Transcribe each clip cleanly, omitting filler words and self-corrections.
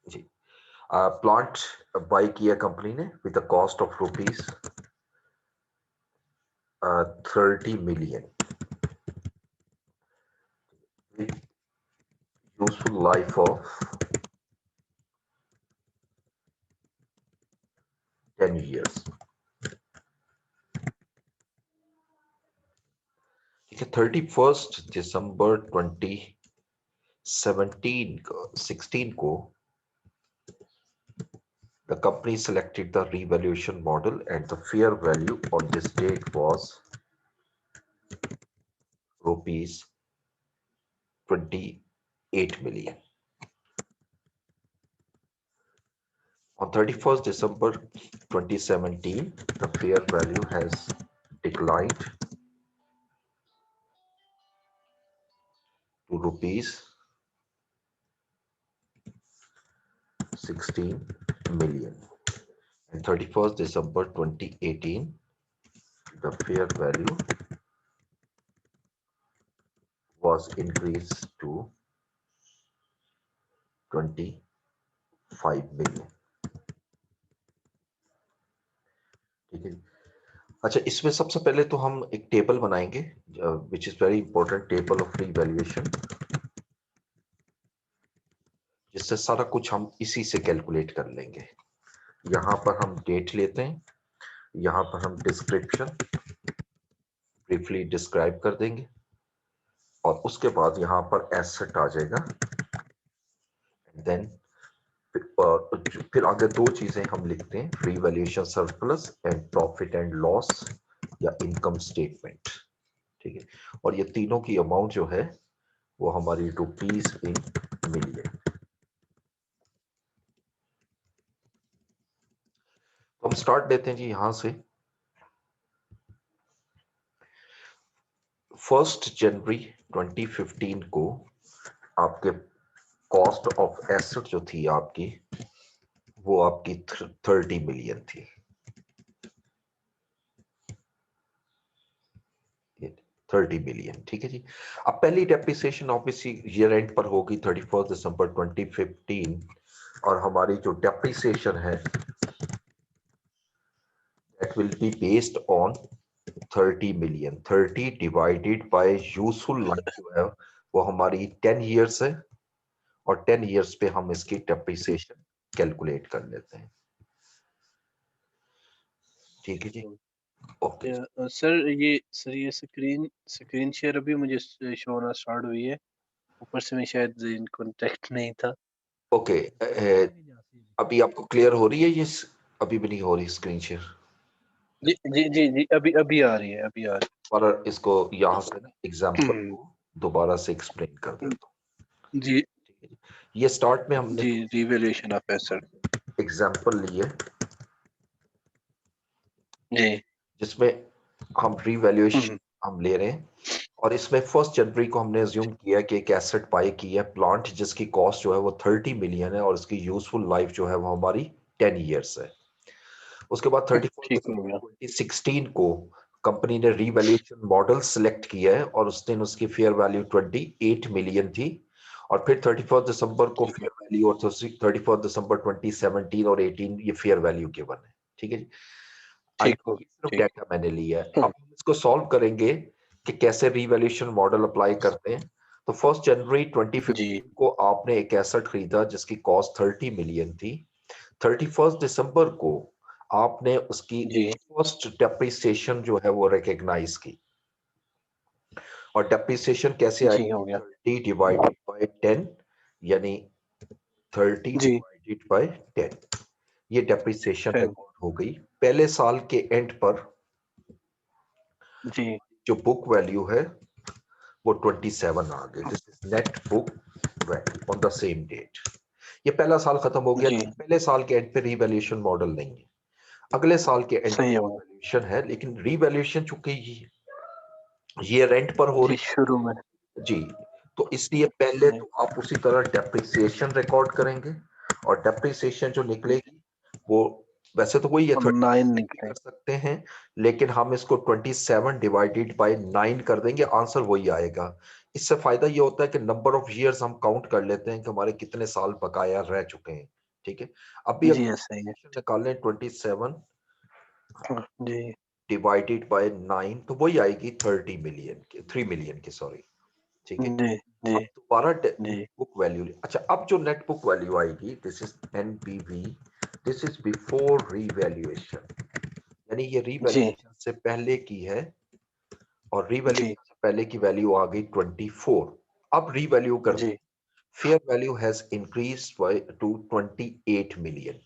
Ji. Plant by किया company ने with the cost of rupees 30 million, useful life of 10 years। ठीक है, 31 दिसंबर 2016 को the company selected the revaluation model and the fair value on this date was rupees 28 million। On 31st December 2017, the fair value has declined to rupees 16 million. And 31st December 2018, the fair value was increased to 25 million। ठीक है। अच्छा, इसमें सबसे पहले तो हम एक table बनाएंगे which is very important, table of revaluation, जिससे सारा कुछ हम इसी से कैलकुलेट कर लेंगे। यहाँ पर हम डेट लेते हैं, यहाँ पर हम डिस्क्रिप्शन ब्रीफली डिस्क्राइब कर देंगे और उसके बाद यहाँ पर एसेट आ जाएगा। देन फिर आगे दो चीजें हम लिखते हैं, revaluation surplus and profit and loss या इनकम स्टेटमेंट। ठीक है, और ये तीनों की अमाउंट जो है वो हमारी रुपीज इन मिलियन। तो हम स्टार्ट लेते हैं जी यहां से। 1 जनवरी 2015 को आपके कॉस्ट ऑफ एसेट जो थी आपकी, वो आपकी 30 मिलियन थी। 30 मिलियन, ठीक है जी। अब पहली डेप्रिसिएशन ऑब्वियसली ईयर एंड पर होगी 31 दिसंबर 2015, और हमारी जो डेप्रिसिएशन है that will be based on 30 million. 30 divided by useful life जो है वो हमारी 10 इयर्स है, और 10 इयर्स पे हम इसकी डेप्रिसिएशन कैलकुलेट कर लेते हैं। ठीक है जी, ओके। सर ये स्क्रीन शेयर अभी मुझे शो होना स्टार्ट हुई है। ऊपर से मैं शायद इन कांटेक्ट नहीं था। ओके, अभी आपको क्लियर हो रही है ये? अभी भी नहीं हो रही स्क्रीन शेयर? जी जी जी जी, अभी अभी आ रही है, अभी आ रही और इसको यहाँ से ना एग्जाम्पल है। को दोबारा से एक्सप्लेन कर देता जी हूँ। ठीक है जी, ये स्टार्ट में हमने जी, रिवैल्यूएशन ऑफ एसेट। एग्जाम्पल लिए जी। जिसमें हम रीवैल्यूएशन हम ले रहे हैं, और इसमें 1 जनवरी को हमने अज्यूम किया कि एक एसेट बाय की है, प्लांट, जिसकी कॉस्ट जो है वो 30 मिलियन है और इसकी यूजफुल लाइफ जो है वो हमारी 10 इयर्स है। उसके बाद 31 ठीक हो दिसंबर गया। 2016 को कंपनी ने रीवैल्यूएशन मॉडल सिलेक्ट किया है और उस दिन उसकी फेयर वैल्यू 28 मिलियन थी, और फिर 31 दिसंबर को ठीक है। फेयर वैल्यू, और 31 दिसंबर 2017 और 18 ये फेयर वैल्यू गिवन है। ठीक है जी, ठीक हो ये सिर्फ ठीक। डाटा मैंने लिया है। अब हम इसको सॉल्व करेंगे कि कैसे रीवैल्यूएशन मॉडल अप्लाई करते हैं। तो 1 जनवरी जी 2015 को आपने एक एसेट खरीदा जिसकी कॉस्ट 30 मिलियन थी। 31 दिसंबर को आपने उसकी जी फर्स्ट डेप्रिसिएशन जो है वो रिकॉग्नाइज की, और डेप्रिसिएशन कैसे जी आएगी? हो गया। 30 डिवाइडेड बाय 10, यानी 30 जी डिवाइडेड बाय 10, ये डेप्रिसिएशन फिर रिकॉर्ड हो गई। पहले साल के एंड पर जी जो बुक वैल्यू है वो 27 आ गई। This is net book value on the same date. ये पहला साल खत्म हो गया, जी लेकिन पहले साल के एंड पे रीवैल्यूएशन मॉडल नहीं है, अगले साल के एंड सही पे हो गया। रीवैल्यूएशन है। लेकिन रीवैल्यूएशन चूंकि ये रेंट पर हो जी रही शुरू में। है जी, तो इसलिए पहले जी तो आप उसी तरह डेप्रिसिएशन रिकॉर्ड करेंगे, और डेप्रिसिएशन जो निकलेगी वो वैसे तो वही है, 9 30 भी निकले। कर सकते हैं, लेकिन हम इसको 27 डिवाइडेड बाय 9 कर देंगे, आंसर वही आएगा। इससे फायदा ये होता है कि नंबर ऑफ ईयर्स हम काउंट कर लेते हैं कि हमारे कितने साल बकाया रह चुके हैं। ठीक है। अभी जी सही है। निकालें 27 जी डिवाइडेड बाय 9 तो वही आएगी 30 मिलियन के 3 मिलियन की, सॉरी, ठीक है। जी जी अब दोबारा जी बुक वैल्यू, अच्छा अब जो नेट बुक वैल्यू आएगी, this is NPV, this is before revaluation, यानी ये जी रीवैल्यूएशन से पहले की है, और जी रीवैल्यूएशन से पहले की वैल्यू आ गई 24। अब रीवैल्यू कर, जी fair value has increased by to 28 million,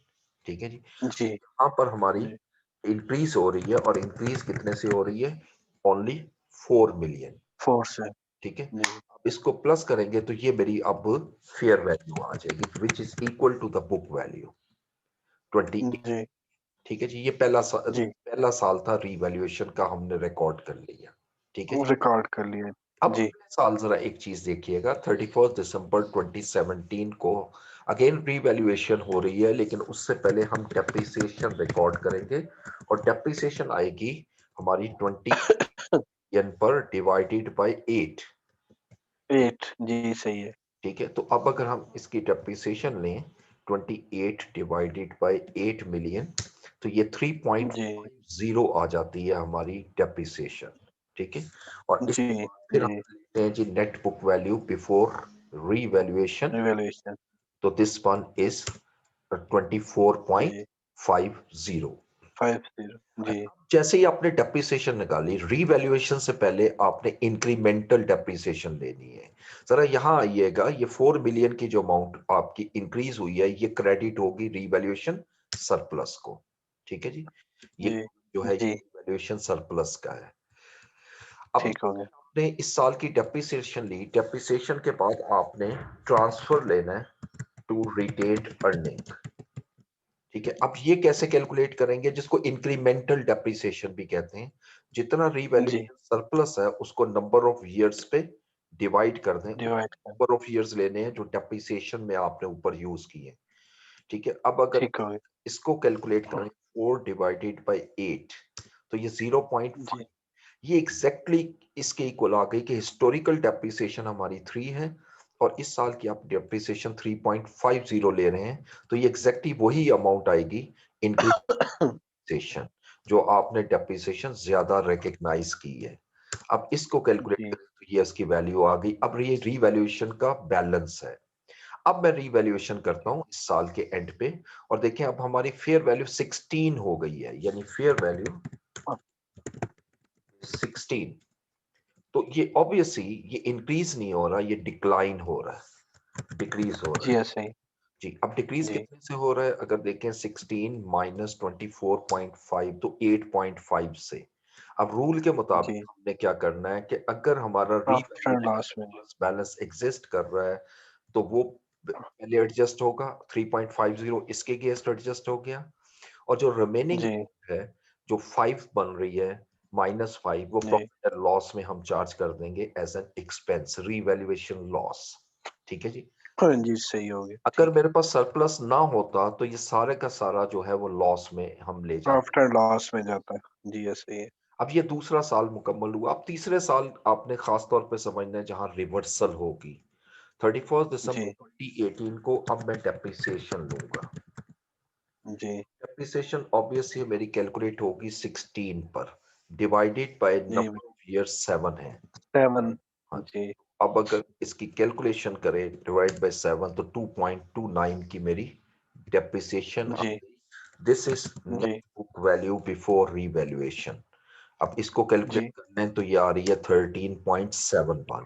ठीक है जी। जी यहाँ पर हमारी जी इंक्रीज हो रही है, और इंक्रीज कितने से हो रही है? ओनली 4 मिलियन, 4 से। ठीक है। जी अब इसको प्लस करेंगे तो ये मेरी अब फेयर वैल्यू आ जाएगी, which is equal to the book value 28, जी ठीक है जी। ये जी पहला साल था रीवैल्यूएशन का, हमने रिकॉर्ड कर लिया, ठीक है जी। रिकॉर्ड कर लिया। अब जी अगले साल जरा एक चीज देखिएगा, 31 दिसंबर 2017 को अगेन रीवैल्यूएशन हो रही है, लेकिन उससे पहले हम डेप्रिसिएशन रिकॉर्ड करेंगे, और डेप्रिसिएशन आएगी हमारी 20 yen पर डिवाइडेड बाय 8, 8 जी सही है। ठीक है। तो अब अगर हम इसकी डेप्रिसिएशन लें 28 डिवाइडेड बाय 8 मिलियन, तो ये जी 3.50 आ जाती है हमारी डेप्रिसिएशन, ठीक है। और जी इसके बाद फिर जी हम लेते हैं जी net book value before revaluation, revaluation. तो दिस वन इज जी 24.50। 50 जी जैसे ही आपने डेप्रिसिएशन निकाली, रीवैल्यूएशन से पहले आपने इंक्रीमेंटल डेप्रिसिएशन लेनी है। जरा यहाँ आइएगा, ये 4 मिलियन की जो अमाउंट आपकी इंक्रीज हुई है, ये क्रेडिट होगी रीवैल्यूएशन सरप्लस को, ठीक है जी। ये जी जो है जी रीवैल्यूएशन सरप्लस का है। अब ठीक हो गया। आपने इस साल की डेप्रिसिएशन ली, डेप्रिसिएशन के बाद आपने ट्रांसफर लेना है टू रिटेन्ड अर्निंग, ठीक है। अब ये कैसे कैलकुलेट करेंगे, जिसको इंक्रीमेंटल डेप्रिसिएशन भी कहते हैं। जितना जी रीवैल्यूएशन सरप्लस है उसको नंबर ऑफ ईयर्स पे डिवाइड कर दें, डिवाइड कर। नंबर ऑफ ईयर्स लेने हैं जो डेप्रिसिएशन में आपने ऊपर यूज किए, ठीक है। अब अगर ठीक हो गया। इसको कैलकुलेट करें 4 डिवाइडेड बाय 8, तो ये 0.5, जी ये एग्जैक्टली इसके इक्वल आ गई कि हिस्टोरिकल डेप्रिसिएशन हमारी 3 है, और इस साल की आप डेप्रिसिएशन 3.50 ले रहे हैं, तो ये एग्जैक्टली वही अमाउंट आएगी इंक्रीमेंटेशन, जो आपने डेप्रिसिएशन ज्यादा रिकग्नाइज की है। अब इसको कैलकुलेट जी करें तो ये इसकी वैल्यू आ गई। अब ये रीवैल्यूएशन का बैलेंस है। अब मैं रीवैल्यूएशन करता हूं इस साल के एंड पे, और देखें अब हमारी फेयर वैल्यू 16 हो गई है, यानी फेयर वैल्यू 16। तो ये ऑब्वियसली ये इंक्रीज नहीं हो रहा, ये डिक्लाइन हो रहा है, डिक्रीज हो रहा जी है ऐसे ही। जी। अब डिक्रीज जी कितने से हो रहा है, अगर देखें 16 माइनस 24.5 तो 8.5 से। अब रूल के मुताबिक जी हमने क्या करना है कि अगर हमारा प्रॉफिट एंड रीवैल्यूएशन लॉस में। बैलेंस एग्जिस्ट कर रहा है, तो वो पहले एडजस्ट होगा, 3.50 इसके अगेंस्ट एडजस्ट हो गया, और जो रिमेनिंग जी है, जो 5 बन रही है -5, वो जी प्रॉफिट एंड लॉस में हम चार्ज कर देंगे as an expense, revaluation loss, ठीक है जी। हाँ जी सही हो गया। अगर ठीक है। मेरे पास सरप्लस ना होता तो ये सारे का सारा जो है वो लॉस में हम ले जाते। प्रॉफिट एंड लॉस में जाता है। जी ऐसे ही है। अब ये दूसरा साल मुकम्मल हुआ, अब तीसरे साल आपने खास तौर पे समझना है जहां रिवर्सल होगी। 31 दिसंबर जी 2018 को अब मैं डेप्रिसिएशन लूंगा। जी डेप्रिसिएशन ऑब्वियसली मेरी कैलकुलेट होगी 16 पर, डिवाइडेड बाय जी नंबर ऑफ ईयर 7 है। 7 हाँ, जी अब अगर इसकी कैलकुलेशन करें डिवाइड बाय 7 तो 2.29 की मेरी डेप्रिसिएशन आ जी गई। दिस इज नेट जी बुक वैल्यू बिफोर रीवैल्यूएशन। अब इसको कैलकुलेट जी करना है तो ये आ रही है 13.71।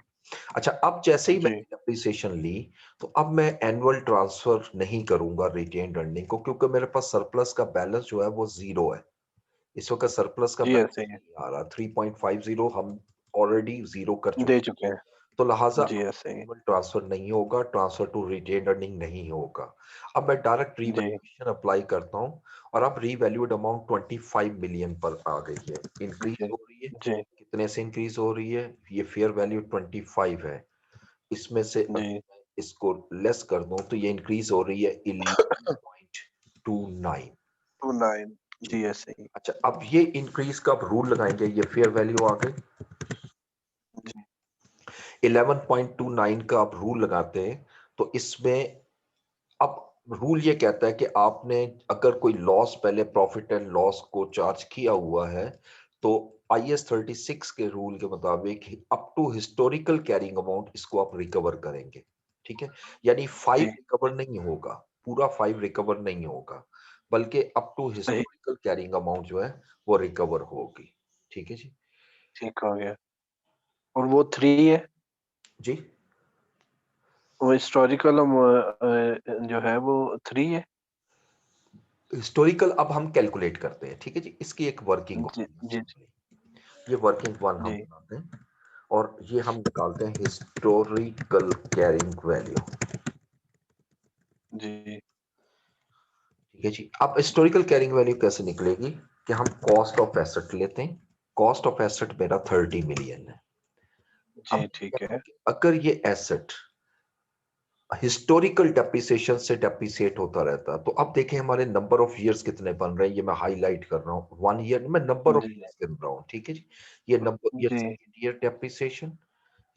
अच्छा, अब जैसे ही जी मैंने डेप्रिसिएशन ली, तो अब मैं एनुअल ट्रांसफर नहीं करूंगा रिटेन्ड अर्निंग को, क्योंकि मेरे पास सरप्लस का बैलेंस जो है वो जीरो है। इस वक्त सरप्लस का जी बैलेंस ऐसे ही है। नहीं आ रहा, 3.50 हम ऑलरेडी जीरो कर दे चुके, चुके हैं। तो लिहाजा जी ऐसे ही। ट्रांसफर नहीं होगा, ट्रांसफर टू रिटेन्ड अर्निंग नहीं होगा। अब मैं डायरेक्ट जी रीवैल्यूएशन अप्लाई करता हूं, और अब रीवैल्यूड अमाउंट 25 मिलियन पर आ गई है, इंक्रीज जी हो रही है। जी कितने से इंक्रीज हो रही है, ये फेयर वैल्यू 25 है, इसमें से अगर जी मैं इसको लेस कर दूं तो ये इंक्रीज हो रही है 11.29 29 जी। जी ऐसे ही। अच्छा, अब ये इंक्रीज का रूल लगाएंगे, ये फेयर वैल्यू आ गई जी 11.29 का आप रूल लगाते हैं, तो इसमें अब रूल ये कहता है कि आपने अगर कोई लॉस पहले प्रॉफिट एंड लॉस को चार्ज किया हुआ है तो IAS 36 के रूल के मुताबिक up to historical carrying amount इसको आप रिकवर करेंगे, ठीक है। यानी 5 जी रिकवर नहीं होगा, पूरा 5 रिकवर नहीं होगा, बल्कि अप टू सही, हिस्टोरिकल कैरिंग अमाउंट जो है वो रिकवर होगी, ठीक है जी। ठीक हो गया। और वो 3 है, जी वो हिस्टोरिकल जो है वो 3 है। हिस्टोरिकल अब हम कैलकुलेट करते हैं, ठीक है जी। इसकी एक वर्किंग जी, होती है जी, simply। ये वर्किंग वन हम जी, बनाते हैं और ये हम निकालते हैं हिस्टोरिकल कैरिंग वैल्यू, जी, ठीक है जी। अब हिस्टोरिकल कैरिंग वैल्यू कैसे निकलेगी कि हम कॉस्ट ऑफ एसेट लेते हैं। कॉस्ट ऑफ एसेट मेरा 30 मिलियन है। जी, अब ठीक है। अगर ये एसेट हिस्टोरिकल डेप्रिसिएशन से डेप्रिसिएट होता रहता है तो अब देखें हमारे नंबर ऑफ ईयर्स कितने बन रहे हैं, ये मैं हाईलाइट कर रहा हूँ। 1 ईयर में नंबर ऑफ जी, ईयर्स गिन रहा हूँ, ठीक है जी। ये नंबर, ये जी, सेकंड ईयर डेप्रिसिएशन,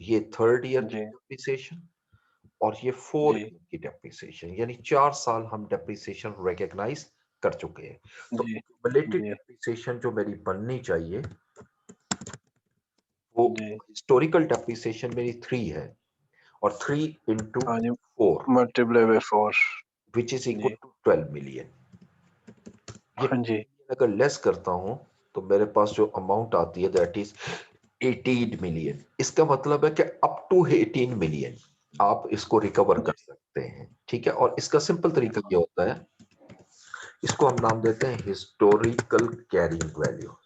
ये थर्ड ईयर जी, डेप्रिसिएशन और ये 4 जी, ईयर की डेप्रिसिएशन, यानी 4 साल हम डेप्रिसिएशन रिकॉग्नाइज कर चुके हैं। तो जी, क्यूमुलेटिव जी, डेप्रिसिएशन जो मेरी बननी चाहिए वो जी। हिस्टोरिकल डेप्रिसिएशन मेरी 3 है और 3 into हाँ जी, 4 multiply by 4। which is equal जी, to 12 million। ये हाँ जी, अगर लेस करता हूं तो मेरे पास जो अमाउंट आती है दैट इज 18 मिलियन। इसका मतलब है कि अप टू 18 मिलियन आप इसको रिकवर कर जी, सकते हैं, ठीक है। और इसका सिंपल तरीका ये होता है, इसको हम नाम देते हैं हिस्टोरिकल कैरिंग वैल्यू।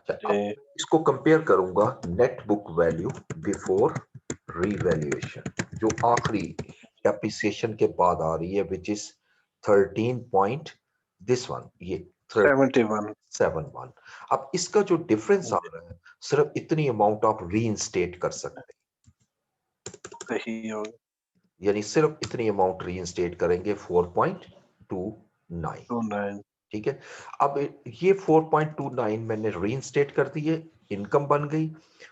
अच्छा, अब जी, इसको कंपेयर करूंगा net book value before revaluation, जो आखिरी डेप्रिसिएशन के बाद आ रही है which is 13 point this one, ये 71। 71। अब इसका जो डिफरेंस आ जी, रहा है सिर्फ इतनी अमाउंट आप रीइंस्टेट कर सकते सही हो गया। हैं, यानी सिर्फ इतनी अमाउंट रीइंस्टेट करेंगे 4.29, 29। ठीक है। अब ये 4.29 मैंने रीइंस्टेट कर दी है, इनकम बन गई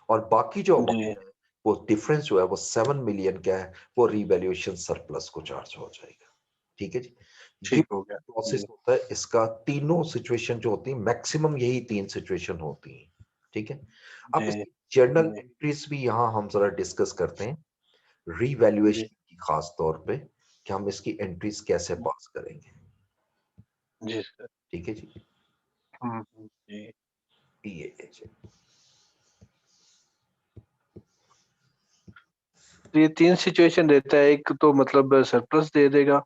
और बाकी जो जी, अमाउंट है वो डिफरेंस जो है वो 7 मिलियन का है, वो रिवैल्यूएशन सरप्लस को चार्ज हो जाएगा, ठीक है जी। ये ठीक हो गया। प्रोसेस जी, होता है इसका, तीनों सिचुएशन जो होती है मैक्सिमम यही 3 सिचुएशन होती हैं, ठीक है। अब जी, इसकी जर्नल जी, एंट्रीज भी यहाँ हम जरा डिस्कस करते हैं, जी, रीवैल्यूएशन की खास तौर पे कि हम इसकी एंट्रीज कैसे पास करेंगे, जी सर। ठीक है जी। जी। ये है जी। तो ये 3 सिचुएशन देता है, एक तो मतलब सरप्लस दे देगा,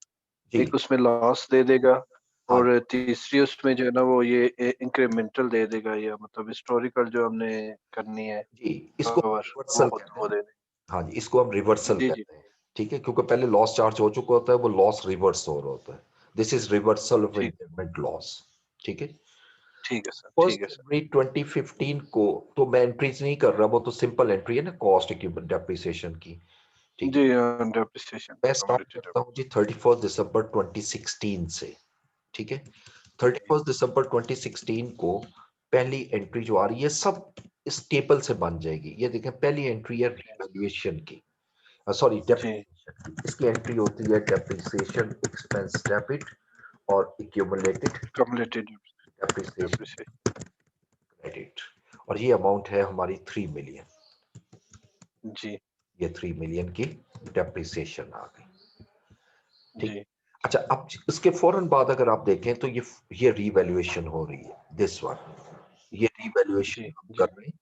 जी एक उसमें लॉस दे देगा हाँ और तीसरी उसमें जो है ना वो ये इंक्रीमेंटल दे देगा, या मतलब हिस्टोरिकल जो हमने करनी है जी, इसको हम कवर, रिवर्सल कहते वो हैं। दे देगा। हाँ जी, इसको हम रिवर्सल जी, जी, कहते हैं, ठीक है, क्योंकि पहले लॉस चार्ज हो चुका होता है, वो लॉस रिवर्स हो रहा होता है। दिस इज रिवर्सल ऑफ ठीक, इम्पेयरमेंट लॉस, ठीक है। ठीक है सर, ठीक फर्स्ट है सर। जनवरी 2015 को तो मैं एंट्रीज नहीं कर रहा, वो तो सिंपल एंट्री है ना कॉस्ट इक्विपमेंट डेप्रिसिएशन की, ठीक है। जी, डेप्रिसिएशन मैं स्टार्ट कंप्लीटेड। करता हूँ जी 31 दिसंबर 2016 से, ठीक है। जी, 31 दिसंबर 2016 को पहली एंट्री जो आ रही है सब इस टेबल से बन जाएगी। ये देखें पहली एंट्री है रिवैल्यूएशन की, सॉरी जी, डेप्रिसिएशन की। इसकी एंट्री होती है डेप्रिसिएशन एक्सपेंस डेबिट और एक्यूमुलेटेड कम्युलेटेड डेप्रिसिएशन डेप्रिसिएशन। क्रेडिट, और ये अमाउंट है हमारी 3 मिलियन। जी, ये 3 मिलियन की डेप्रिसिएशन आ गई, ठीक। जी, अच्छा, अब इसके फौरन बाद अगर आप देखें तो ये रीवैल्यूएशन हो रही है, दिस वन, ये रीवैल्यूएशन जी, हम जी, कर रहे हैं,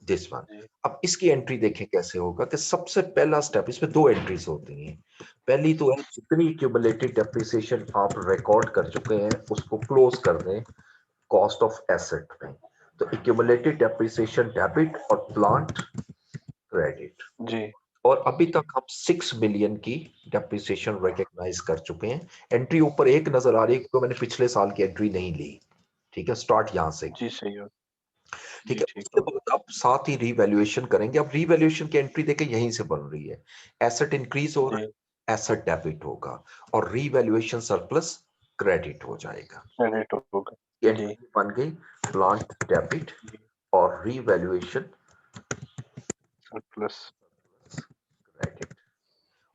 दिस वन। जी, अब इसकी एंट्री देखें कैसे होगा कि सबसे पहला स्टेप, इसमें 2 एंट्रीज होती हैं। पहली तो है जितनी एक्यूमुलेटेड डेप्रिसिएशन आप रिकॉर्ड कर चुके हैं उसको क्लोज कर दें कॉस्ट ऑफ एसेट में। तो एक्यूमुलेटेड डेप्रिसिएशन डेबिट और प्लांट क्रेडिट, जी, और अभी जी, तक हम 6 मिलियन की डेप्रिसिएशन रिकॉग्नाइज कर चुके हैं। एंट्री ऊपर एक नजर आ रही है क्योंकि मैंने पिछले साल की एंट्री नहीं ली, ठीक है। स्टार्ट यहां से, जी, सही हो। ठीक जी, है। ठीक उसके हो गया। बाद अब साथ ही रीवैल्यूएशन करेंगे। अब रीवैल्यूएशन की एंट्री देखें यहीं से बन रही है, एसेट इंक्रीज हो रहा जी, है, एसेट डेबिट होगा और रीवैल्यूएशन सरप्लस क्रेडिट हो जाएगा। क्रेडिट हो गया। ये जी, एंट्री बन गई प्लांट डेबिट जी, और रीवैल्यूएशन सरप्लस। क्रेडिट,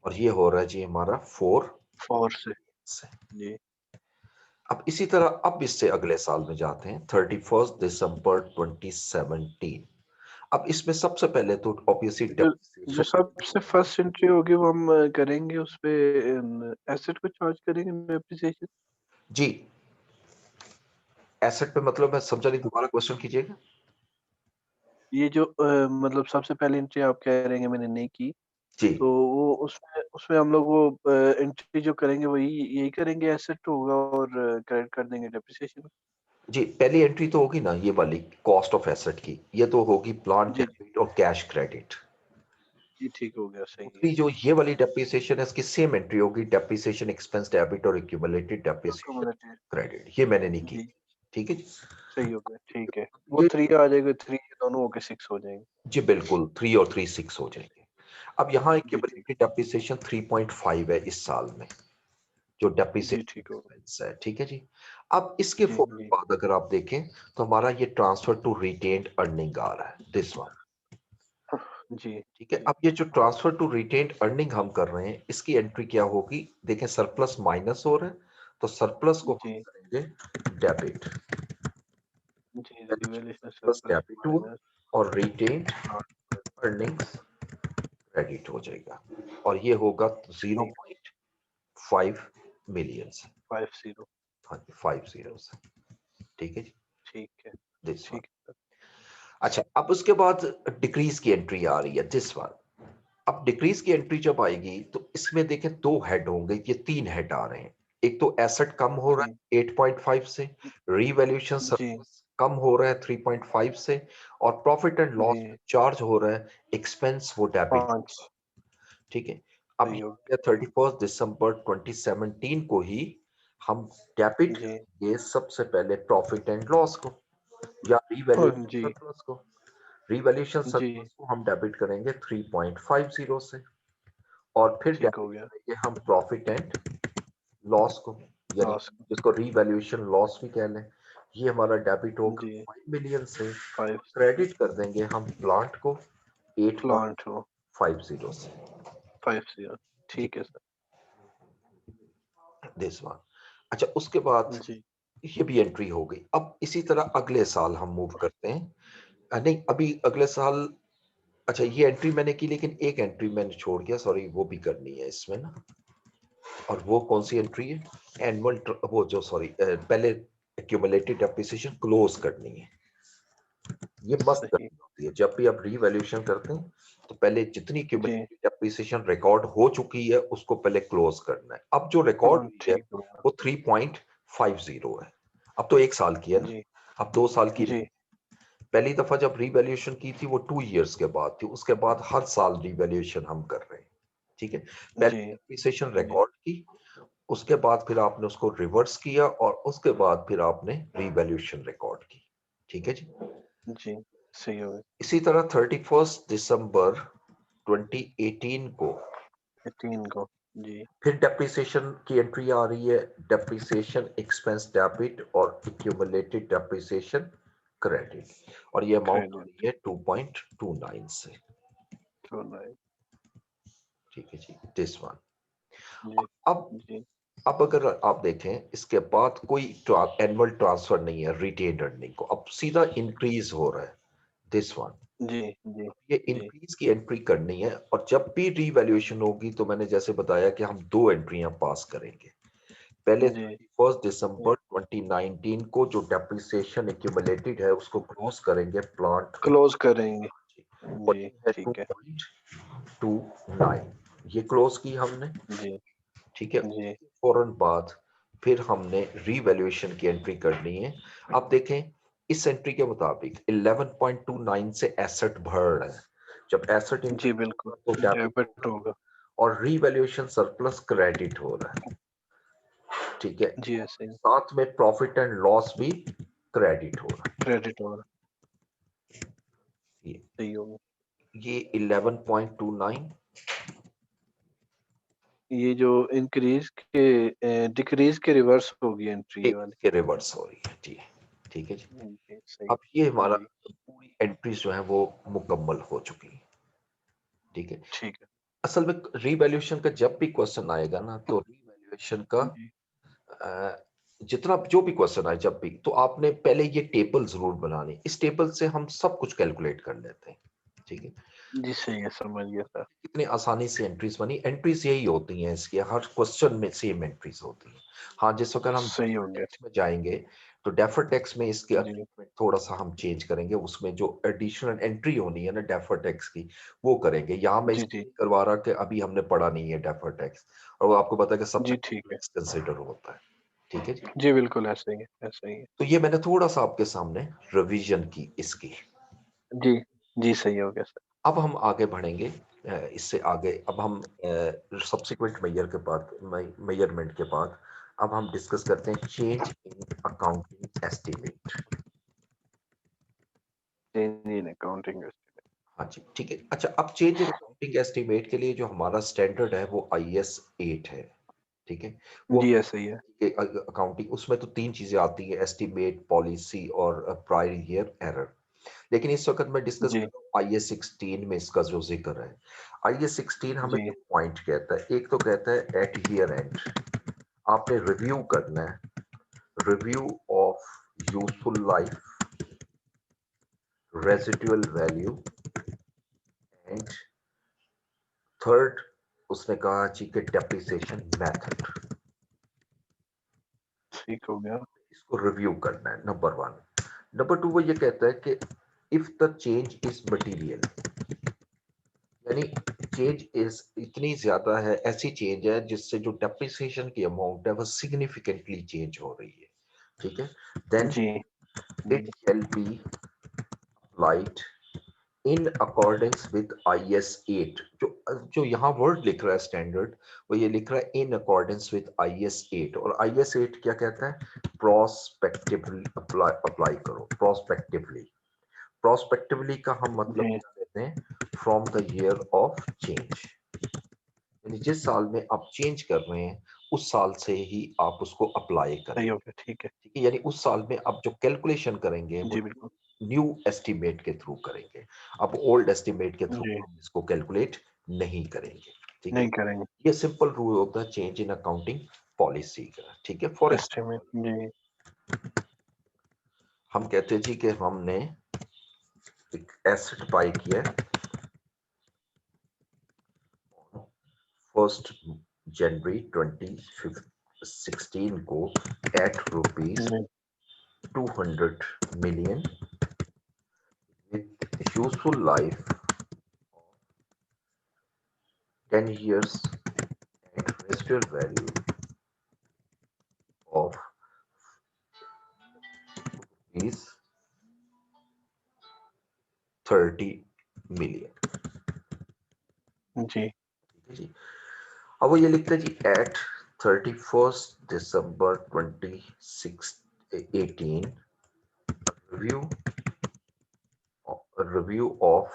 और ये हो रहा है जी हमारा 4 4 से से। जी। अब इसी तरह अब इससे अगले साल में जाते हैं 31 दिसंबर 2017। अब इसमें सबसे पहले तो ऑब्वियसली जो जो सबसे फर्स्ट एंट्री होगी वो हम करेंगे उसपे एसेट को चार्ज करेंगे डेप्रिसिएशन। जी एसेट पे मतलब मैं समझा नहीं, दोबारा क्वेश्चन कीजिएगा। ये जो मतलब सबसे पहले एंट्री आप कह रहे हैं मैंने नहीं की, जी तो वो उसमें उसमें हम लोग वो एंट्री जो करेंगे वही यही करेंगे, एसेट होगा और क्रेडिट कर देंगे डेप्रिसिएशन। जी पहली एंट्री तो होगी ना ये वाली कॉस्ट ऑफ एसेट की, ये तो होगी प्लांट जी, जी, डेबिट और कैश क्रेडिट। जी ठीक हो गया, सही है। दूसरी जो ये वाली डेप्रिसिएशन है इसकी सेम एंट्री होगी, डेप्रिसिएशन एक्सपेंस डेबिट और एक्यूमुलेटेड डेप्रिसिएशन Accumulated, क्रेडिट, ये मैंने नहीं की जी, थी। ठीक है जी। सही हो गया, ठीक है। वो ये 3 आ जाएगा, 3 दोनों होके 6 हो जाएंगे। जी बिल्कुल 3 और 3 6 हो जाएंगे। अब यहाँ जी, ठीक। एक्यूमुलेटेड डेप्रिसिएशन 3.5 है इस साल में, जो जी, डेप्रिसिएशन ठीक हो गया। एक्सपेंस है। ठीक है जी। अब इसके जी, फौरन जी, बाद अगर आप देखें तो हमारा ये ट्रांसफर टू रिटेन्ड अर्निंग आ रहा है, दिस वन। जी, ठीक है। जी, अब ये जो ट्रांसफर टू रिटेन्ड अर्निंग हम कर रहे हैं इसकी एंट्री क्या होगी, देखें सरप्लस माइनस हो रहा है, तो सरप्लस को हम जी, करेंगे डेबिट, जी, रिवैल्यूएशन प्लस सरप्लस डेबिट हुआ माइनस और रिटेन्ड अर्निंग्स क्रेडिट हो जाएगा, और ये होगा ठीक, 0.5 मिलियन से। 50 हाँ जी 50 से। ठीक है जी, ठीक है, दिस वन। ठीक है। अच्छा अब उसके बाद डिक्रीज की एंट्री आ रही है, दिस वन। अब डिक्रीज की एंट्री जब आएगी तो इसमें देखें दो हेड होंगे, ये तीन हेड आ रहे हैं। एक तो एसेट कम हो रहा जी, है 8.5 से, रीवैल्यूएशन जी, सरप्लस कम हो रहा है 3.5 से, और प्रॉफिट एंड लॉस जी, चार्ज हो रहा है एक्सपेंस वो डेबिट। 5 ठीक है। अब सही हो ये गया। 31 दिसंबर 2017 को ही हम डेबिट जी, करेंगे सबसे पहले प्रॉफिट एंड लॉस को या रीवैल्यूएशन जी, सरप्लस को। रीवैल्यूएशन जी, सरप्लस को हम डेबिट करेंगे 3.50 से, और फिर ठीक हो डेबिट गया। करेंगे हम प्रॉफिट एंड लॉस को, यानी लॉस जिसको रीवैल्यूएशन लॉस भी कह लें। ये हमारा डेबिट होगा जी, 5 मिलियन से, 5 क्रेडिट कर देंगे हम प्लांट को प्लांट हो 8.50 से। 50 जी ठीक है सर। This one. अच्छा उसके बाद जी, ये भी एंट्री हो गई। अब इसी तरह अगले साल हम मूव करते हैं। नहीं अभी अगले साल, अच्छा ये एंट्री मैंने की लेकिन एक एंट्री मैंने छोड़ दिया, सॉरी, वो भी करनी है इसमें ना। और वो कौन सी एंट्री है, एनुअल वो जो सॉरी पहले एक्यूमुलेटेड डेप्रिसिएशन क्लोज करनी है। ये मस्त सही। करनी होती है जब भी आप रीवैल्यूएशन करते हैं, तो पहले जितनी जी, एक्यूमुलेटेड डेप्रिसिएशन रिकॉर्ड हो चुकी है उसको पहले क्लोज करना है। अब जो रिकॉर्ड हुई है ठीक हो गया। वो 3.50 है। अब तो एक साल की है ना, जी, अब 2 साल की जी, नहीं। पहली दफा जब रीवैल्यूएशन की थी वो 2 इयर्स के बाद थी, उसके बाद हर साल रीवैल्यूएशन हम कर रहे हैं। ठीक है। पहले जी, डेप्रिसिएशन जी, रिकॉर्ड की, उसके बाद फिर आपने उसको रिवर्स किया, और उसके बाद फिर आपने रीवैल्यूएशन रिकॉर्ड की। ठीक है जी। जी, सही हो गया। इसी तरह 31 दिसंबर 2018 को 3 को जी, फिर डेप्रिसिएशन की एंट्री आ रही है, डेप्रिसिएशन एक्सपेंस डेबिट और एक्यूमुलेटेड डेप्रिसिएशन क्रेडिट, और ये अमाउंट आ क्रेडिट रही है 2.29 से। तो नहीं। ठीक है जी, दिस वन। जी, अब जी, अब अगर आप देखें इसके बाद कोई एनुअल ट्रांसफर नहीं है रिटेन अर्निंग को, अब सीधा इंक्रीज हो रहा है, दिस वन। जी, जी, ये जी, इंक्रीज की एंट्री करनी है, और जब भी रीवैल्यूएशन होगी तो मैंने जैसे बताया कि हम दो एंट्रियां पास करेंगे। पहले जी, 31 दिसंबर 2019 को जो डेप्रिसिएशन एक्यूमुलेटेड है उसको क्लोज करेंगे प्लांट को, क्लोज करेंगे। और जी, ये है ठीक है। 2.29, ये क्लोज की हमने। जी, ठीक है। जी, फौरन बाद फिर हमने रीवैल्यूएशन की एंट्री करनी है। अब देखें इस एंट्री के मुताबिक 11.29 से एसेट बढ़ रहा है, जब एसेट जी, इंक्रीज बिल्कुल, होगा तो डेबिट डेबिट होगा, होगा। और रीवैल्यूएशन सरप्लस क्रेडिट हो रहा है। ठीक है। जी, ऐसे ही साथ में प्रॉफिट एंड लॉस भी क्रेडिट हो रहा क्रेडिट होगा, है। सही होगा। ये 11.29 ये जो इंक्रीज के डिक्रीज के रिवर्स होगी एंट्री ये वाली। के रिवर्स हो रही है जी। ठीक है जी। जी, सही। अब ये हमारा जी, पूरी एंट्रीज जो है वो मुकम्मल हो चुकी है। ठीक है। ठीक है। असल में रीवैल्यूएशन का जब भी क्वेश्चन आएगा ना, तो रीवैल्यूएशन का जी, जितना जो भी क्वेश्चन आए जब भी, तो आपने पहले ये टेबल जरूर बनानी। इस टेबल से हम सब कुछ कैलकुलेट कर लेते हैं, ठीक है। जी सही है, समझ गया सर। कितने आसानी से एंट्रीज बनी, एंट्रीज यही होती हैं इसकी, हर क्वेश्चन में सेम एंट्रीज होती हैं। हाँ, जिस वक्त हम सही हो गया। टैक्स में जाएंगे, तो डेफर्ड टैक्स में इसके जी, ट्रीटमेंट थोड़ा सा हम चेंज करेंगे, उसमें जो एडिशनल एंट्री होनी है ना डेफर्ड टैक्स की, वो करेंगे। यहाँ मैं जी, इसलिए जी, नहीं करवा रहा कि अभी हमने पढ़ा नहीं है डेफर्ड टैक्स, और वो आपको पता है कि सबसे जी ठीक है। कॉम्प्लेक्स कंसिडर होता है, ठीक है जी। जी, बिल्कुल ऐसा ही है, ऐसा ही है। तो ये मैंने थोड़ा सा आपके सामने रिवीजन की इसकी। जी, जी सही हो गया सर। अब हम आगे बढ़ेंगे, इससे आगे अब हम सब्सिक्वेंट मेजर के बाद, मेजरमेंट के बाद अब हम डिस्कस करते हैं change in accounting estimate. Change in accounting estimate. हाँ जी, ठीक है। अच्छा, अब चेंज इन अकाउंटिंग एस्टीमेट के लिए जो हमारा स्टैंडर्ड है वो IS 8 है, ठीक है। वो जी, ऐसा ही है। अकाउंटिंग, उसमें तो तीन चीजें आती है, एस्टीमेट, पॉलिसी और प्रायर ईयर एरर। लेकिन इस वक्त मैं डिस्कस जी, कर रहा हूँ IS 16 में इसका जो जिक्र है। IS 16 हमें जी, दो पॉइंट कहता है। एक तो कहता है एट ईयर एंड आपने रिव्यू करना है, review of useful life, residual value, and third उसने कहा जी कि डेप्रिसिएशन मेथड, ठीक हो गया। इसको रिव्यू करना है, नंबर वन। नंबर टू वो ये कहता है कि if the change is material, यानी चेंज इज इतनी ज्यादा है, ऐसी चेंज है जिससे जो डेप्रिसिएशन की अमाउंट है वो सिग्निफिकेंटली चेंज हो रही है, ठीक है। देन जी, जी, it shall be applied in accordance with IS 8। जो यहाँ वर्ड लिख रहा है स्टैंडर्ड, वो ये लिख रहा है इन अकॉर्डेंस विद IS 8। और IS 8 क्या कहता है? प्रोस्पेक्टिवली अप्लाई करो, प्रोस्पेक्टिवली। प्रोस्पेक्टिवली का हम मतलब जी, क्या लेते हैं? From the year of change, यानी जिस साल में आप चेंज कर रहे हैं उस साल से ही आप उसको अप्लाई करें, सही हो गया, ठीक है। ठीक है। यानी उस साल में आप जो कैलकुलेशन करेंगे वो जी, बिल्कुल। न्यू एस्टीमेट के थ्रू करेंगे, आप ओल्ड एस्टीमेट के थ्रू जी, हम इसको कैलकुलेट नहीं करेंगे, ठीक है। नहीं करेंगे। ये सिंपल रूल होता है चेंज इन अकाउंटिंग पॉलिसी का, ठीक है। फॉर एस्टीमेट, एग्जाम्पल जी, हम कहते हैं जी कि हमने एक एसेट बाय किया 1 जनवरी 2016 को एट रुपीज जी, 200 million with useful life 10 years at residual value of is 30 million, जी, ठीक है जी। अब वो ये लिखते हैं जी at 31 December 2018 review review of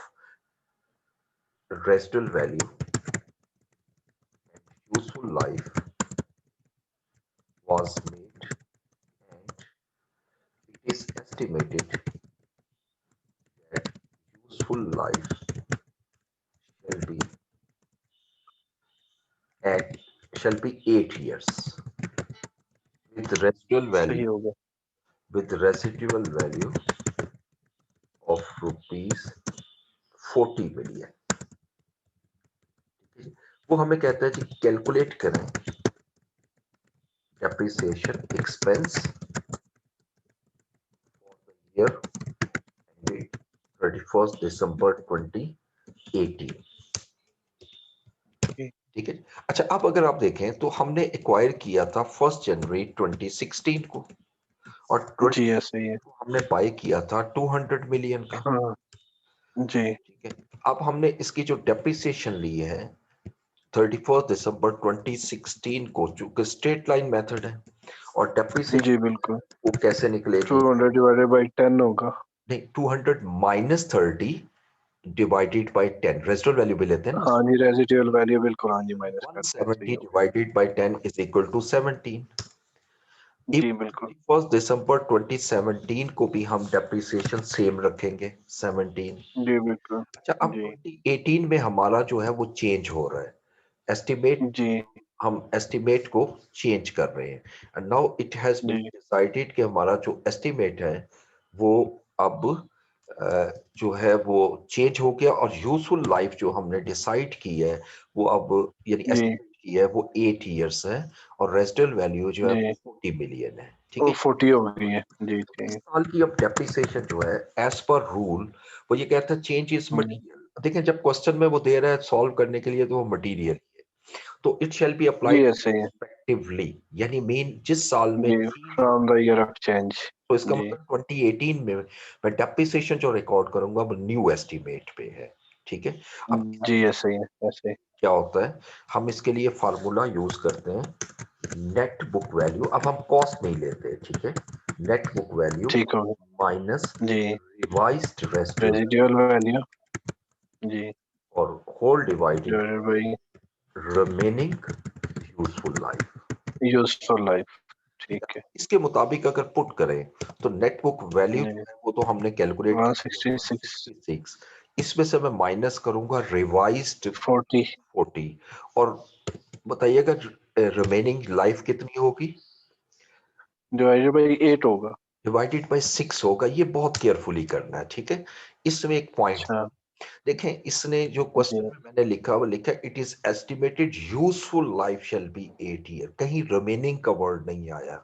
residual value useful life was made and it is estimated that useful life shall be at shall be 8 years with residual सही value हो गया। of rupees 40 million। वो हमें कहता है कि कैलकुलेट करें depreciation expense for the year ended 31st December 2018, जी, ठीक है। अच्छा, अब अगर आप देखें तो हमने एक्वायर किया था 1 जनवरी 2016 को, और जी, 20 ऐसा ही है। को हमने बाय किया था 200 मिलियन का, हाँ, जी, ठीक है। अब हमने इसकी जो डेप्रिसिएशन ली है 31 दिसंबर 2016 को, चूंकि स्ट्रेट लाइन मेथड है और जी, डेप्रिसिएशन बिल्कुल। वो कैसे निकलेगी? 200 डिवाइडेड बाय 10 होगा। नहीं, 200 minus 30 divided by 10, residual value भी लेते हैं ना। हाँ जी, रेज़िडुअल वैल्यू बिल्कुल, हाँ जी, माइनस करते हैं, सही 170 हो गया। Divided by 10 is equal to 17। जी बिल्कुल। 31 दिसंबर 2017 को भी हम डेप्रिसिएशन सेम रखेंगे 17। जी बिल्कुल। अच्छा, अब जी 2018 में हमारा जो है वो चेंज हो रहा है एस्टिमेट, जी हम एस्टिमेट को चेंज कर रहे हैं and now it has been जी डिसाइडेड कि हमारा जो एस्टिमेट है वो अब जो है वो चेंज हो गया और यूजफुल लाइफ जो हमने डिसाइड की है वो अब यानी जी एस्टिमेट की है वो 8 इयर्स है और रेजिडुअल वैल्यू जो है जी। 40 मिलियन है। ठीक वो है, 40 हो गई है। जी तो जी। इस साल की अब डेप्रिसिएशन जो है एज पर रूल वो ये कहता है चेंज इज जी मटीरियल। देखें जब क्वेश्चन में वो दे रहा है सॉल्व करने के लिए तो वो मटीरियल है, तो इट शैल बी जी अप्लाइड ऐसे ही है। रेट्रोस्पेक्टिवली, यानी मेन जिस साल में जी चेंज हो, from the year of change. तो इसका जी मतलब 2018 में मैं डेप्रिसिएशन जो रिकॉर्ड करूंगा वो न्यू एस्टिमेट पे है। ठीक है, अब जी ऐसे ही है, ऐसे ही। क्या होता है, हम इसके लिए फार्मूला यूज करते हैं नेट बुक वैल्यू। अब हम कॉस्ट नहीं लेते, ठीक है, नेट बुक वैल्यू ठीक हो माइनस गया। जी रिवाइज्ड रेसिड्यूल रेजिडुअल वैल्यू। जी और whole divided divided by remaining useful life. Useful life. ठीक है। इसके मुताबिक अगर पुट करें तो नेट बुक वैल्यू जो जी है वो तो हमने कैलकुलेट कर लिया 166 166, इसमें से मैं माइनस करूंगा रिवाइज्ड 40 40 और बताइएगा रिमेनिंग लाइफ कितनी होगी, डिवाइडेड बाई 8 होगा। डिवाइडेड बाय 6 होगा। ये बहुत केयरफुली करना है, ठीक है। इसमें एक पॉइंट अच्छा। देखें, इसने जो जी क्वेश्चन में मैंने लिखा वो लिखा it is estimated useful life shall be 8 year, कहीं रिमेनिंग का वर्ड नहीं आया।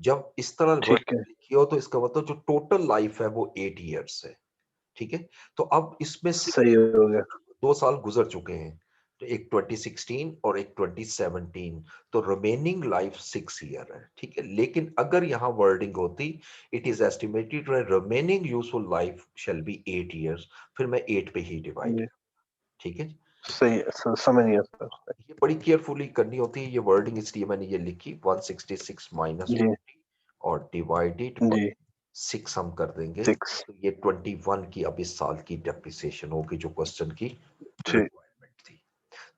जब इस तरह वर्ड ठीक है। लिखी हो तो इसका मतलब जो टोटल लाइफ है वो 8 ईयर्स है। ठीक है, तो अब इसमें सही हो गया। 2 साल गुजर चुके हैं, तो एक 2016 और एक 2017, तो रिमेनिंग लाइफ 6 ईयर है। ठीक है, लेकिन अगर यहाँ वर्डिंग होती it is estimated remaining useful life shall be 8 years, फिर मैं 8 पे ही डिवाइड, जी ठीक है। सही समझ गया सर। ये बड़ी केयरफुली करनी होती है ये वर्डिंग, इसलिए मैंने ये लिखी 166 माइनस जी 20 और डिवाइडेड जी 6 हम कर देंगे, 6। तो ये 21 की अब इस साल की डेप्रिसिएशन होगी जो क्वेश्चन की ठीक रिक्वायरमेंट थी।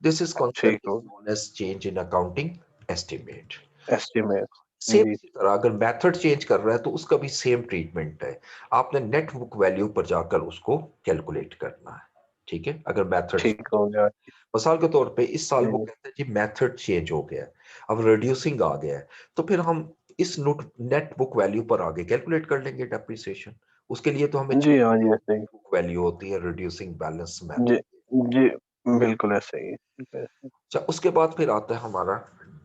दिस इज ठीक concept is हो known as change in accounting estimate। Estimate. Same जी इसी तरह अगर मेथड चेंज कर रहा है तो उसका भी सेम ट्रीटमेंट है, आपने नेट बुक वैल्यू पर जाकर उसको कैलकुलेट करना है। ठीक है, अगर मेथड, ठीक हो गया। मिसाल के तौर पे इस साल वो जी कहते हैं जी मेथड चेंज हो गया है, अब रिड्यूसिंग आ गया है, तो फिर हम इस नेट बुक वैल्यू पर आगे कैलकुलेट कर लेंगे डेप्रिसिएशन। उसके लिए तो हमें जी हाँ चाहिए जी ऐसे ही। बुक वैल्यू होती है रिड्यूसिंग बैलेंस जी मेथड। जी बिल्कुल ऐसे ही। ऐसे अच्छा, उसके बाद फिर आता है हमारा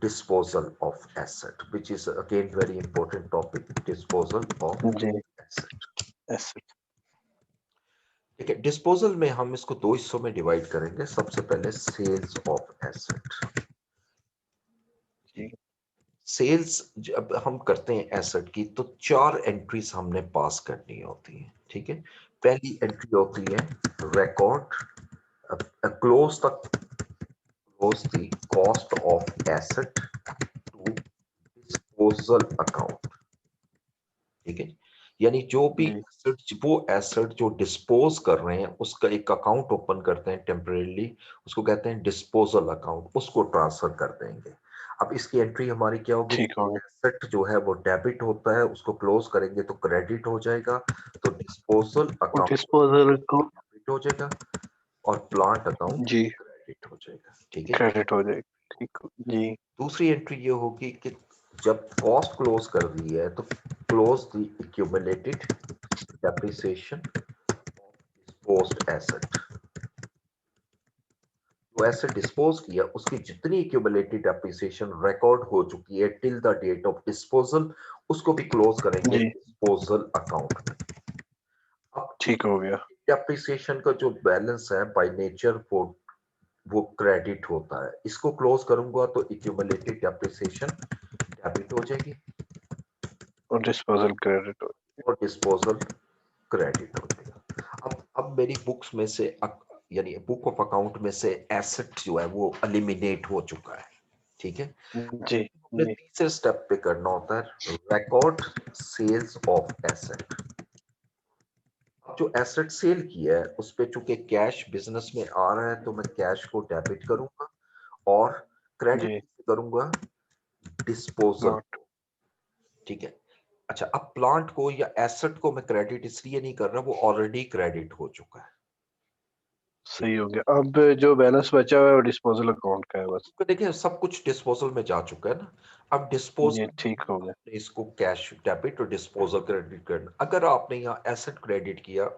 disposal of asset which is again very important topic, disposal of ही। जी एसेट। ऐसे। ठीक है, डिस्पोजल में हम इसको दो हिस्सों में डिवाइड करेंगे। सबसे पहले सेल्स ऑफ एसेट। जी सेल्स जब हम करते हैं एसेट की तो 4 एंट्रीज हमने पास करनी होती है। ठीक है, पहली एंट्री होती है record close the close the cost of asset to disposal account. ठीक है, यानी जो भी जी एसेट, वो एसेट जो डिस्पोज कर रहे हैं उसका एक अकाउंट ओपन करते हैं टेम्परेली, उसको कहते हैं डिस्पोजल अकाउंट, उसको ट्रांसफर कर देंगे। अब इसकी एंट्री हमारी क्या होगी, ठीक हो गया। एसेट जो है वो डेबिट होता है, उसको क्लोज करेंगे तो क्रेडिट हो जाएगा, तो डिस्पोजल अकाउंट डिस्पोजल को। डेबिट हो जाएगा और प्लांट अकाउंट जी क्रेडिट हो जाएगा। ठीक है, क्रेडिट हो जाएगी। ठीक जी दूसरी एंट्री ये होगी कि जब कॉस्ट क्लोज कर दी है तो close the accumulated depreciation disposed asset. जो एसेट डिस्पोज किया उसकी जितनी एक्यूमुलेटेड डेप्रिसिएशन रिकॉर्ड हो चुकी है till the date of disposal, उसको भी क्लोज करेंगे जी डिस्पोजल अकाउंट में। अब ठीक हो गया। डेप्रिसिएशन का जो बैलेंस है बाय नेचर वो क्रेडिट होता है, इसको क्लोज करूंगा तो एक्यूमुलेटेड डेप्रिसिएशन डेबिट हो जाएगी और डिस्पोजल क्रेडिट हो। और डिस्पोजल क्रेडिट हो जाएगा। अब मेरी बुक्स में से यानी बुक ऑफ अकाउंट में से एसेट जो है वो एलिमिनेट हो चुका है। ठीक है, जी अपने जी तीसरे स्टेप पे करना होता है रिकॉर्ड सेल्स ऑफ एसेट। अब जो एसेट सेल किया है उस पे चूंकि कैश बिजनेस में आ रहा है तो मैं कैश को डेबिट करूंगा और क्रेडिट जी करूंगा डिस्पोजल। नोट। ठीक है। अच्छा, अब प्लांट को या एसेट को मैं क्रेडिट इसलिए नहीं कर रहा, वो ऑलरेडी क्रेडिट हो चुका है। सही हो गया। अब जो बैलेंस बचा हुआ है वो डिस्पोजल अकाउंट का है बस। तो देखिए सब कुछ डिस्पोजल में जा चुका है ना। अब ये डिस्पोजल ठीक हो गया। आपने इसको कैश डेबिट और डिस्पोजल क्रेडिट करना। अगर आपने यहाँ एसेट क्रेडिट किया,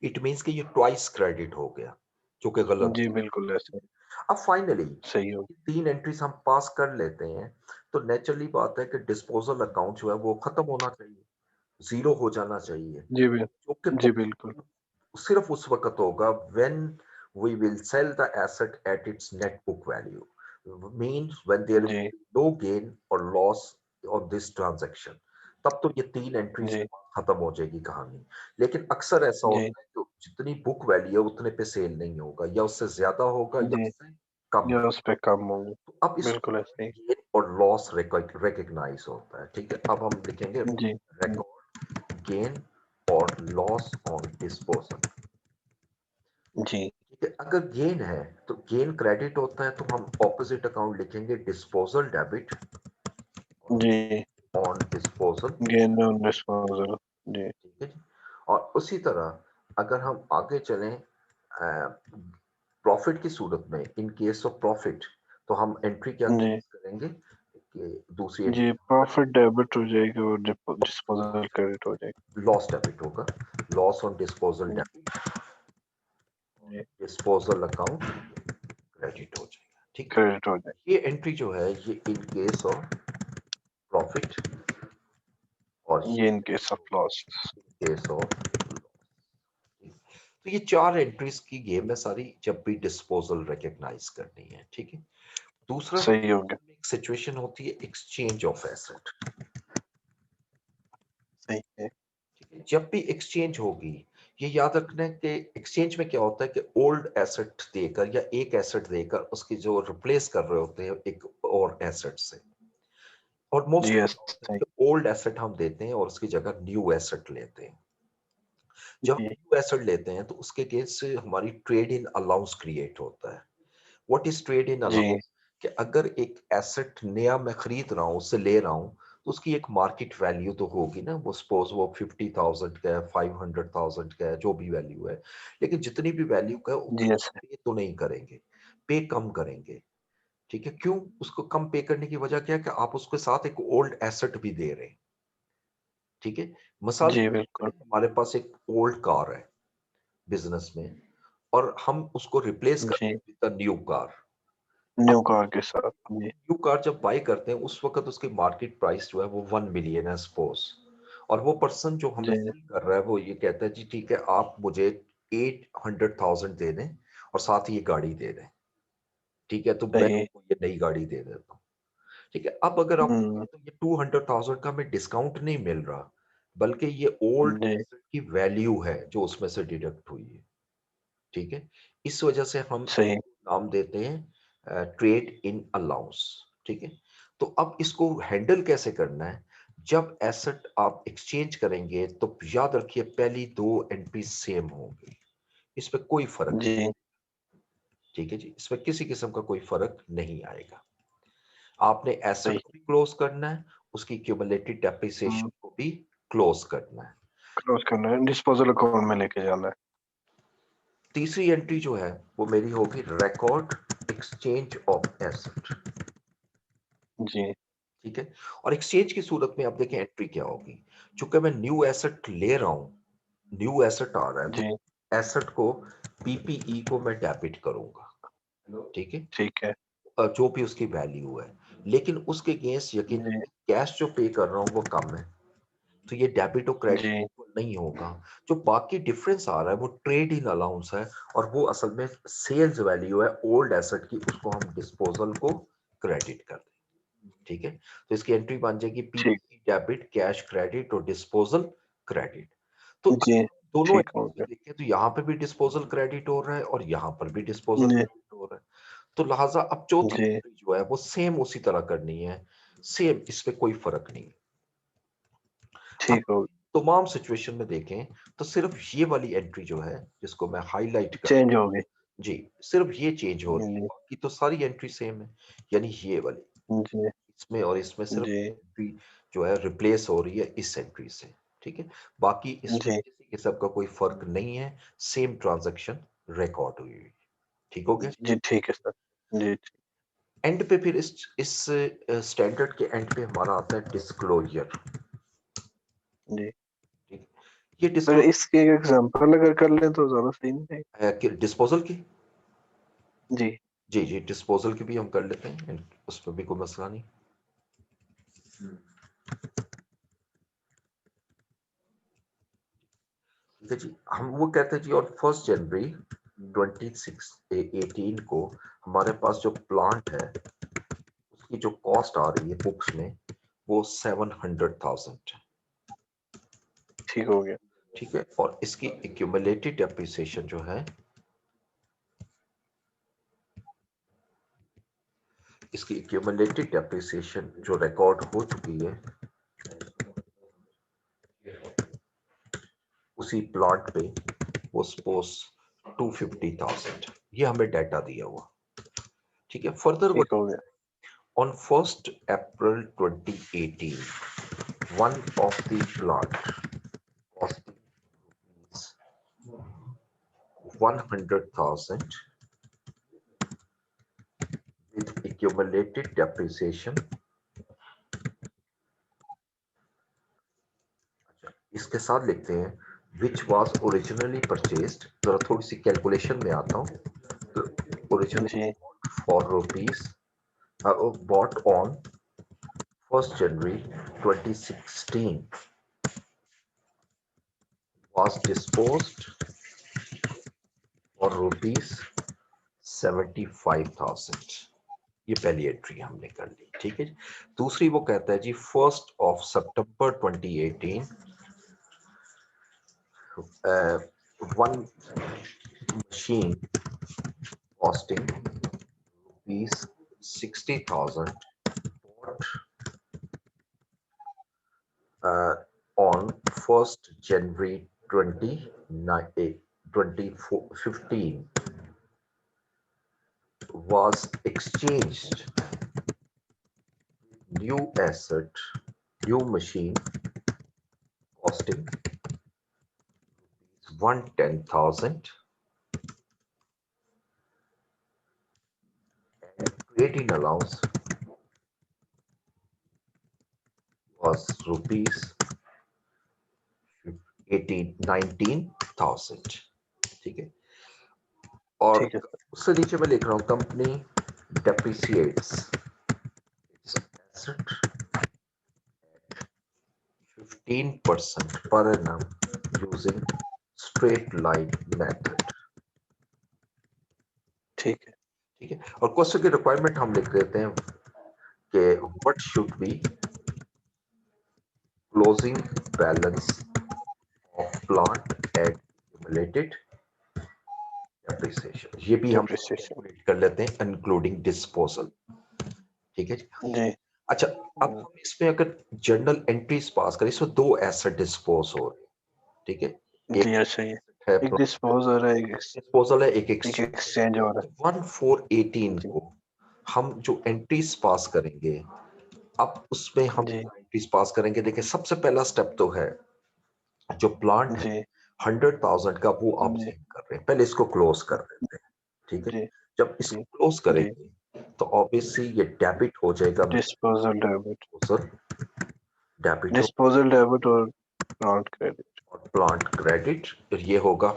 इट मींस कि ये ट्वाइस क्रेडिट हो गया, जो कि गलत। जी बिल्कुल ऐसे। अब फाइनली सही हो तीन एंट्रीज हम पास कर लेते हैं, तो नेचुरली बात है कि डिस्पोजल अकाउंट जो है वो खत्म होना चाहिए, जीरो हो जाना चाहिए, जी जो कि जी बिल्कुल। सिर्फ उस वक्त होगा when we will sell the asset at its net book value, means when there will ji be no gain or loss on this transaction, तब तो ये तीन एंट्रीज जी खत्म हो जाएगी कहानी। लेकिन अक्सर ऐसा जी होता है कि जितनी बुक वैल्यू है उतने पे सेल नहीं होगा, या उससे ज्यादा होगा या जी। उससे कम। या उस पे कम होंगे। तो अब इसको बिल्कुल ऐसे ही। गेन और लॉस रिकॉग्नाइज होता है। ठीक है, अब हम लिखेंगे जी रिकॉर्ड गेन और लॉस ऑन डिस्पोजल। जी ठीक है, अगर गेन है तो गेन क्रेडिट होता है, तो हम ऑपोजिट अकाउंट लिखेंगे डिस्पोजल डेबिट जी। On disposal. Gain on disposal. जी ठीक है जी। और उसी तरह अगर हम आगे चलें प्रॉफिट की सूरत में, इन केस ऑफ प्रॉफिट, तो हम एंट्री क्या जी करेंगे कि दूसरी जी। एंट्री प्रॉफिट डेबिट हो जाएगी और डिस्पोजल क्रेडिट हो जाएगी। लॉस डेबिट होगा, लॉस ऑन डिस्पोजल जी डेबिट, जी। डिस्पोजल अकाउंट क्रेडिट हो जाएगा। ठीक क्रेडिट हो है, ये एंट्री जो है ये इन केस ऑफ प्रॉफिट और जाएगी। ये in case of loss. Case of. तो ये चार एंट्रीज की गेम है सारी, जब भी डिस्पोजल रिकॉग्नाइज करनी है। ठीक है, दूसरा सही हो गया। एक सिचुएशन होती है एक्सचेंज ऑफ एसेट। सही है। ठीक है, जब भी एक्सचेंज होगी, ये याद रखना है कि एक्सचेंज में क्या होता है कि ओल्ड एसेट देकर या एक एसेट देकर उसकी जो रिप्लेस कर रहे होते हैं एक और एसेट से। और जी मोस्टली क्या होता है सही। कि ओल्ड एसेट हम देते हैं और उसकी जगह न्यू एसेट लेते हैं। जब जी न्यू एसेट लेते हैं तो उसके केस से हमारी ट्रेड इन अलाउंस क्रिएट होता है। व्हाट इज ट्रेड इन जी अलाउंस? कि अगर एक एसेट नया मैं खरीद रहा हूँ, उससे ले रहा हूँ, तो उसकी एक मार्केट वैल्यू तो होगी ना। वो सपोज वो 50,000 का है, 500,000 का है, जो भी वैल्यू है। लेकिन जितनी भी वैल्यू का है जी उसको ऐसे। पे तो नहीं करेंगे, पे कम करेंगे। ठीक है, क्यों? उसको कम पे करने की वजह क्या है कि आप उसके साथ एक ओल्ड एसेट भी दे रहे हैं। ठीक है, मिसाल जी के तौर पे बिल्कुल। हमारे पास एक ओल्ड कार है बिजनेस में, और हम उसको रिप्लेस करते जी हैं with new car. New car के साथ। जी न्यू कार जब बाई करते हैं उस वक्त उसकी मार्केट प्राइस जो है वो 1 मिलियन है सपोज। और वो पर्सन जो हमें जी सेल कर रहा है वो ये कहता है जी ठीक है, आप मुझे 800,000 दे दें और साथ ही ये गाड़ी दे दें। ठीक है, तो मैं सही। आपको ये नई गाड़ी दे देता हूँ। ठीक है, अब अगर आप हम्म। देखें तो ये 200,000 का हमें डिस्काउंट नहीं मिल रहा, बल्कि ये ओल्ड जी एसेट की वैल्यू है जो उसमें से डिडक्ट हुई है। ठीक है, इस वजह से हम सही। इसको नाम देते हैं ट्रेड इन अलाउंस। ठीक है, तो अब इसको हैंडल कैसे करना है? जब एसेट आप एक्सचेंज करेंगे तो याद रखिए पहली दो एंट्री सेम होंगी, इसमें कोई फर्क नहीं। जी ठीक है जी, इसमें किसी किस्म का कोई फर्क नहीं आएगा। आपने एसेट सही। को भी क्लोज करना है, उसकी क्यूमुलेटिव डेप्रिसिएशन को भी क्लोज करना है। क्लोज करना है, डिस्पोजल अकाउंट में लेके जाना है। तीसरी एंट्री जो है वो मेरी होगी रिकॉर्ड एक्सचेंज ऑफ एसेट। जी ठीक है, और एक्सचेंज की सूरत में आप देखें एंट्री क्या होगी। चूंकि मैं न्यू एसेट ले रहा हूं, न्यू एसेट आ रहा है, तो जी एसेट को पीपीई को मैं डेबिट करूंगा। ठीक है, ठीक है। जो भी उसकी वैल्यू है, लेकिन उसके अगेंस्ट यकीन जी कैश जो पे कर रहा हूँ वो कम है, तो ये डेबिट और क्रेडिट जी नहीं होगा। जो बाकी डिफरेंस आ रहा है वो ट्रेड इन अलाउंस है, और वो असल में सेल्स वैल्यू है ओल्ड एसेट की, उसको हम डिस्पोजल को क्रेडिट कर दें। ठीक है, तो इसकी एंट्री बन जाएगी ठीक। पीपी डेबिट, कैश क्रेडिट और डिस्पोजल क्रेडिट। तो जी अगर दोनों ठीक हो एंट्रीज में गया। देखें तो यहाँ पे भी डिस्पोजल क्रेडिट हो रहा है और यहाँ पर भी डिस्पोजल जी क्रेडिट हो रहा है। तो लिहाजा अब चौथी जी एंट्री जो है वो सेम उसी तरह करनी है, सेम, इसमें कोई फर्क नहीं। अब ठीक हो तमाम सिचुएशन में देखें तो सिर्फ ये वाली एंट्री जो है जिसको मैं हाईलाइट गया। कर, चेंज हो गई। जी, सिर्फ ये चेंज हो रही है, जी बाकी तो सारी एंट्री सेम है, यानी ये वाली। जी इसमें और इसमें सिर्फ जी एंट्री जो है रिप्लेस हो रही है इस एंट्री से, ठीक है। बाकी इसमें जी किसी किस्म का कोई फर्क नहीं है, सेम ट्रांजैक्शन रिकॉर्ड हुई हुई, ठीक हो गया। जी ठीक है सर। जी एंड पे फिर इस स्टैंडर्ड के एंड पे हमारा आता है डिस्क्लोजर, जी ठीक है। ये सर, डिस्क्लोजर इसके एक एग्जांपल अगर कर लें तो ज्यादा सही नहीं है। डिस्पोजल की, जी जी जी डिस्पोजल की भी हम कर लेते हैं, उसमें भी कोई मसला नहीं। ठीक है जी, हम वो कहते हैं जी और 1 जनवरी 2018 को हमारे पास जो प्लांट है उसकी जो कॉस्ट आ रही है बुक्स में वो 700,000 है, ठीक हो गया। ठीक है। और इसकी एक्यूमुलेटेड डेप्रिसिएशन जो है, इसकी एक्यूमुलेटेड डेप्रिसिएशन जो रिकॉर्ड हो चुकी है उसी प्लॉट पे वो सपोज 250,000, ये हमें डाटा दिया हुआ, ठीक है। फर्दर ठीक हो गया। on 1st April 2018 one of the plot costing 100,000 with accumulated depreciation, इसके साथ लिखते हैं which was originally purchased, जरा थोड़ी सी कैलकुलेशन में आता हूँ, तो originally ji for rupees bought on 1st January 2016 was disposed for rupees 75,000, ये पहली एंट्री हमने कर ली, ठीक है। दूसरी वो कहता है जी 1st of September 2018 one machine costing rupees 60,000 bought on 1st January 2015 was exchanged new asset, new machine costing 110,000 and creating allowance was rupees 19,000, ठीक है। और ठीक है सर। उससे नीचे मैं लिख रहा हूं company depreciates its asset 15% per annum using straight line method, ठीक है। ठीक है। और क्वेश्चन की रिक्वायरमेंट हम लिख देते हैं कि what should be closing balance of plant at accumulated depreciation, ये भी हम डिप्रिसिएशन। कैलकुलेट कर लेते हैं इंक्लूडिंग डिस्पोजल, ठीक है जी। जी अच्छा, अब हम इसमें अगर जर्नल एंट्रीज पास करें, इसमें दो एसेट डिस्पोज हो रहे हैं, ठीक है। जी एक अच्छा, ये है एक डिस्पोज हो रहा है, डिस्पोजल है, एक एक एक्सचेंज। एक्सचेंज हो रहा 1418 है। को हम जो एंट्रीज पास करेंगे, अब उसमें हम जी एंट्रीज पास करेंगे, देखिए सबसे पहला स्टेप तो है जो प्लांट है जी 100,000 का वो आप जी सेव कर रहे हैं, पहले इसको क्लोज कर देते हैं, ठीक है। जी जब जी इसको क्लोज जी करेंगे तो ऑब्वियसली ये डेबिट हो जाएगा, डिस्पोजल डेबिट, सर डेबिट हो डिस्पोजल डेबिट और प्लांट क्रेडिट। और प्लांट क्रेडिट, ये होगा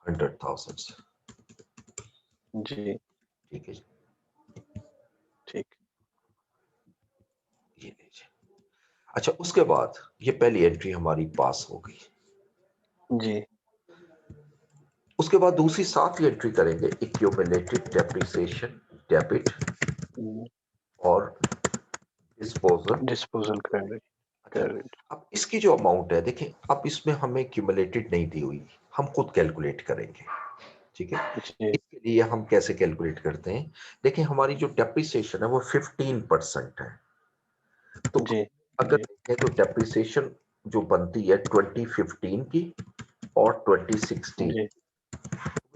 100,000, जी ठीक है। ठीक। ये लीजिए। अच्छा, उसके बाद ये पहली एंट्री हमारी पास हो गई, जी उसके बाद दूसरी साथ ही एंट्री करेंगे एक्यूमुलेटेड डेप्रिसिएशन डेबिट और डिस्पोजल। डिस्पोजल क्रेडिट अच्छा, क्रेडिट। अब इसकी जो अमाउंट है देखें, अब इसमें हमें क्यूमुलेटेड नहीं दी हुई, हम खुद कैलकुलेट करेंगे, ठीक है। जी इसके लिए हम कैसे कैलकुलेट करते हैं, देखिए हमारी जो डेप्रिसिएशन है वो 15% है, तो जी अगर जी देखें तो डेप्रिसिएशन जो बनती है 2015 की और 2016, जी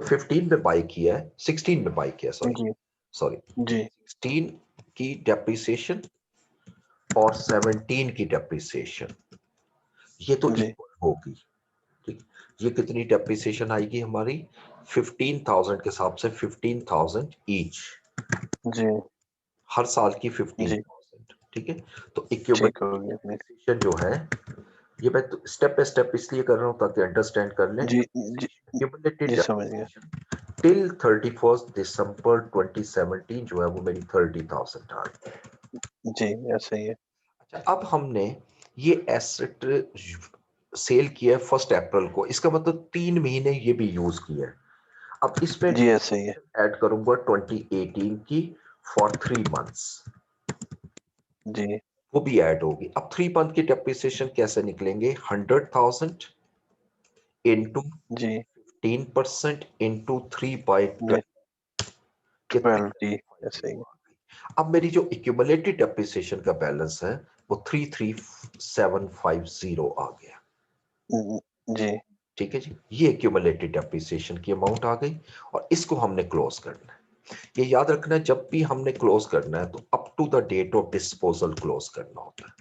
15 में बाई किया है, 16 में बाई किया, सॉरी जी सॉरी जी 16 की डेप्रिसिएशन और 17 की डेप्रिसिएशन, ये तो जी इक्वल होगी। ठीक, ये कितनी डेप्रिसिएशन आएगी हमारी 15,000 के हिसाब से 15,000 ईच, जी हर साल की जी 15,000। ठीक है, तो ठीक इक्यूमुलेटिव होगी अपनी। डेप्रिसिएशन जो है, ये मैं स्टेप बाय स्टेप इसलिए कर रहा हूं ताकि अंडरस्टैंड कर लें। जी जी Accumulated जी समझ गया। depreciation till 31st December 2017 जो है वो मेरी 30,000 आ गई। जी ऐसा ही है। अच्छा, अब हमने ये एसेट सेल किया है 1 अप्रैल को, इसका मतलब 3 महीने ये भी यूज किया है। अब इसमें जी ऐसा ही है। ऐड करूंगा 2018 की फॉर 3 मंथ्स, जी वो भी ऐड होगी। अब 3 मंथ की डेप्रिसिएशन कैसे निकलेंगे, 100,000 इंटू जी 15% इंटू 3 बाई जी 12 जी ऐसा ही है। 12। अब मेरी जो एक्यूमुलेटेड डेप्रिसिएशन का बैलेंस है वो 33750 आ गया। जी ठीक है जी, ये एक्यूमुलेटेड डेप्रिसिएशन की अमाउंट आ गई और इसको हमने क्लोज करना है। ये याद रखना है, जब भी हमने क्लोज करना है तो up to the date of disposal close करना होता है।